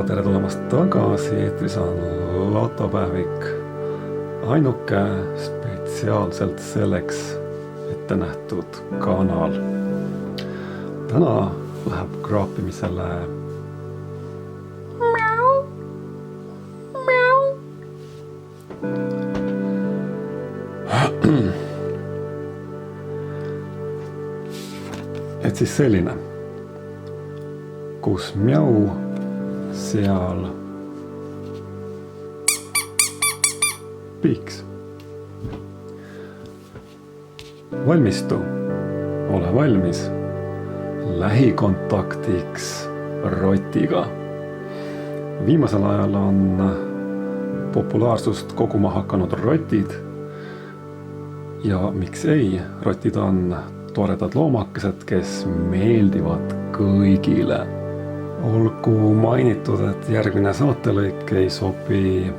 tere tulemast tagasi, eetris on Lotopäevik, ainuke spetsiaalselt selleks ette nähtud kanal. Täna läheb kraapimisele et siis selline, kus mjau, seal piiks. Valmistu, ole valmis lähikontaktiks rotiga. Viimasel ajal on populaarsust koguma hakanud rotid. Ja miks ei, rotid on toredad loomakesed, kes meeldivad kõigile. Olgu mainitud, et järgmine saatelõik ei sobi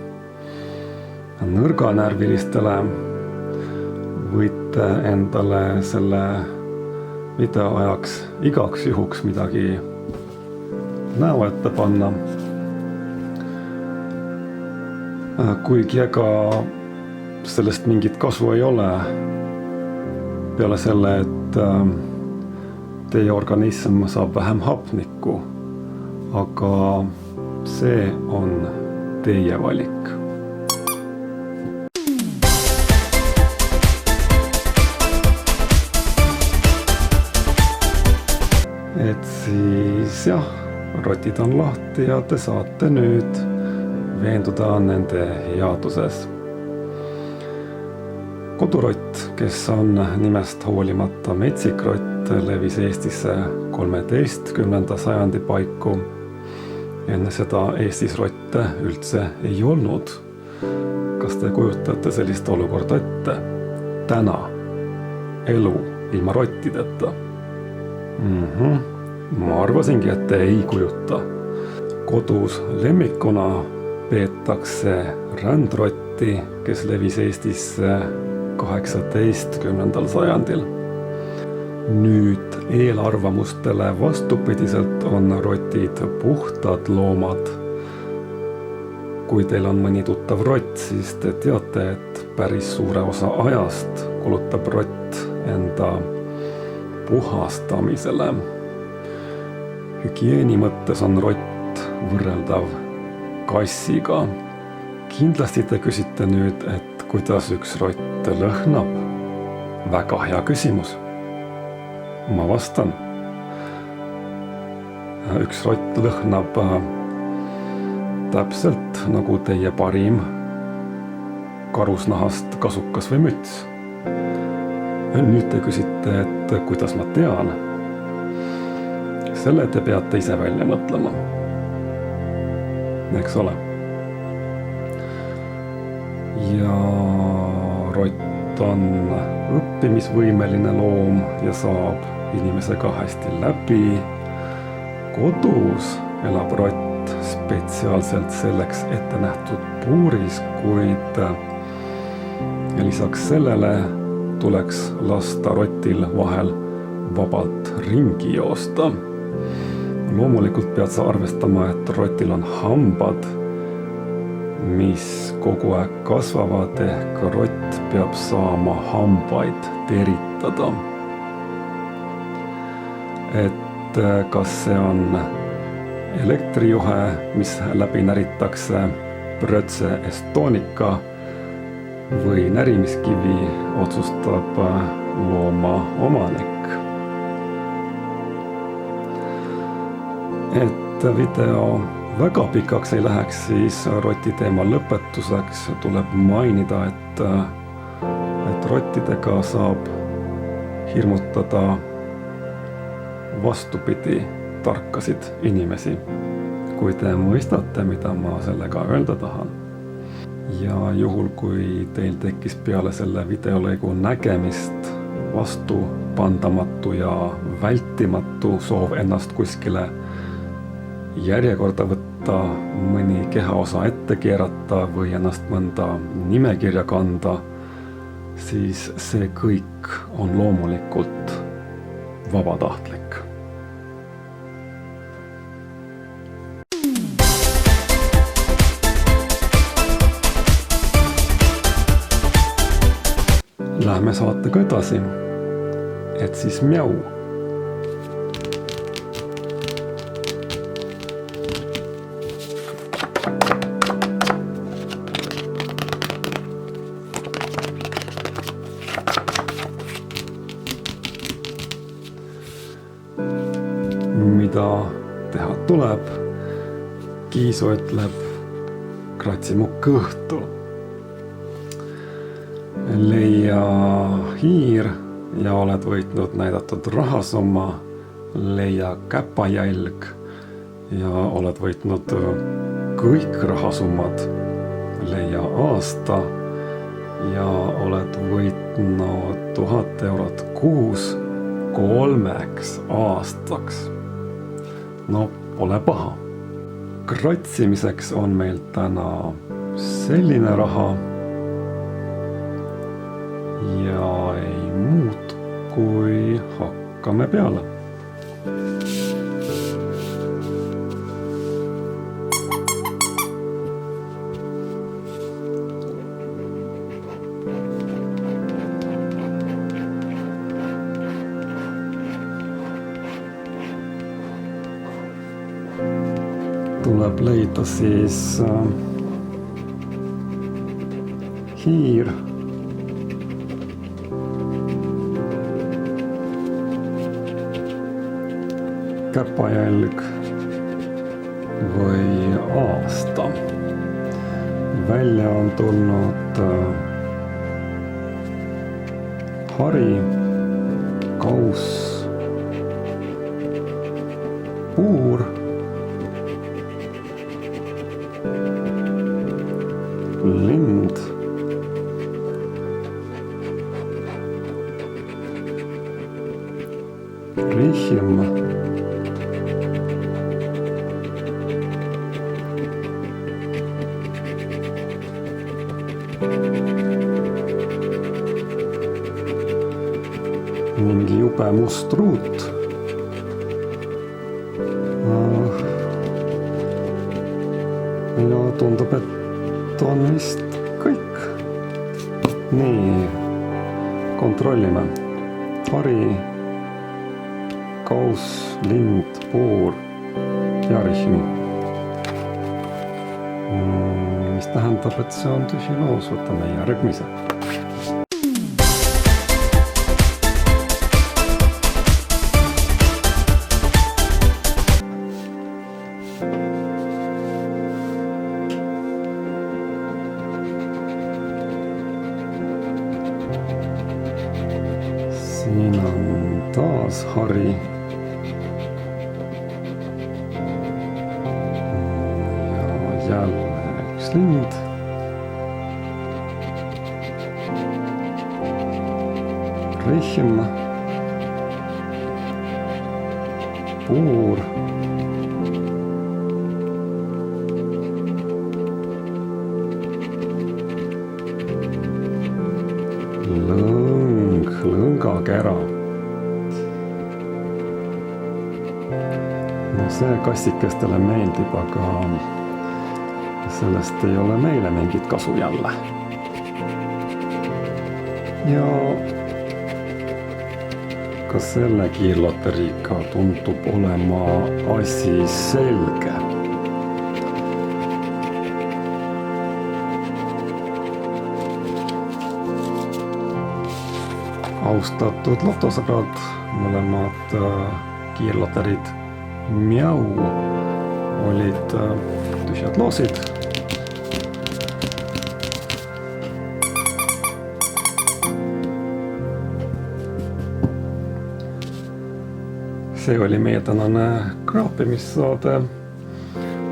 nõrganärvilistele. Võite endale selle video ajaks igaks juhuks midagi näo ette panna. Kuigi ega sellest mingit kasu ei ole, peale selle, et teie organism saab vähem hapnikku, aga see on teie valik. Et siis jah, rotid on lahti ja te saate nüüd veenduda nende headuses. Kodurott, kes on nimest hoolimata metsikrott, levis Eestisse 13. sajandi paiku. Enne seda Eestis rotte üldse ei olnud. Kas te kujutate sellist olukorda ette? Täna elu ilma rottideta. Ma arvasingi, et te ei kujuta. Kodus lemmikuna peetakse rändrotti, kes levis Eestisse 18. sajandil. Nüüd eelarvamustele vastupidiselt on rotid puhtad loomad. Kui teil on mõni tuttav rott, siis te teate, et päris suure osa ajast kulutab rott enda puhastamisele. Hügieeni mõttes on rott võrreldav kassiga. Kindlasti te küsite nüüd, et kuidas üks rott lõhnab? Väga hea küsimus. Ma vastan. Üks rott lõhnab täpselt nagu teie parim karusnahast kasukas või müts. Nüüd te küsite, et kuidas ma tean? Selle te peate ise välja mõtlema. Eks ole? Ja rott on õppimisvõimeline loom ja saab inimesega hästi läbi. Kodus elab rott spetsiaalselt selleks ette nähtud puuris, kuid lisaks sellele tuleks lasta rotil vahel vabalt ringi joosta. Loomulikult pead sa arvestama, et rotil on hambad, mis kogu aeg kasvavad, ehk rott peab saama hambaid teritada. Et kas see on elektrijuhe, mis läbi näritakse Brötse Estonica või närimiskivi, otsustab looma omanik. Et video väga pikaks ei läheks, siis roti teema lõpetuseks tuleb mainida, et rottidega saab hirmutada vastupidi tarkasid inimesi, kui te mõistate, mida ma sellega öelda tahan. Ja juhul, kui teil tekkis peale selle videolõigu nägemist vastupandamatu ja vältimatu soov ennast kuskile järjekorda võtta, mõni kehaosa ette keerata või ennast mõnda nimekirja kanda, siis see kõik on loomulikult vabatahtlik. Lähme saatega edasi, et siis mjau. Mida teha tuleb? Kiisu ütleb, kratsi mu kõhtu. Leia hiir ja oled võitnud näidatud rahasumma. Leia käpajälg ja oled võitnud kõik rahasummad. Leia aasta ja oled võitnud 1000 eurot kuus 3 aastaks. No, pole paha. Kratsimiseks on meil täna selline raha ja ei muud, kui hakkame peale. Tuleb leida siis hiir, käpajälg või aasta. Välja on tulnud hari, kauss, puur, lind, rihm, mingi jube must ruut. Ja tundub, et on vist kõik. Nii, kontrollime. Hari, kauss, lind, puur ja rihm. Mis tähendab, et see on tühi loos. Võtame järgmise. Siin on taas hari. Ja jälle üks lind. Rihm. Puur. Lõngakera. No see kassikestele meeldib, aga sellest ei ole meile mingit kasu jälle. Ja ka selle kiirloteriiga tundub olema asi selge. Austatud lotosõbrad, mõlemad kiirloterid mjau olid tühjad loosid. See oli meie tänane kraapimissaade.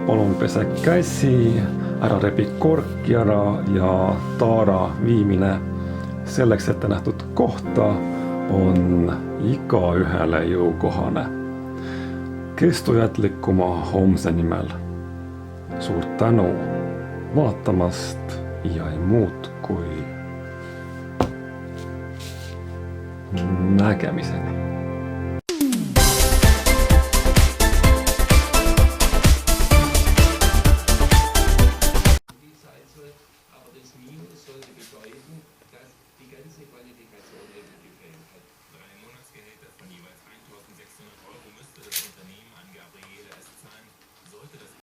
Palun pese käsi, ära rebi korki ära ja taara viimine selleks ette nähtud kohta on igaühele jõukohane. Kestujätlikuma homse nimel. Suur tänu vaatamast ja ei muud kui nägemiseni. Aber das Minus sollte bedeuten, dass die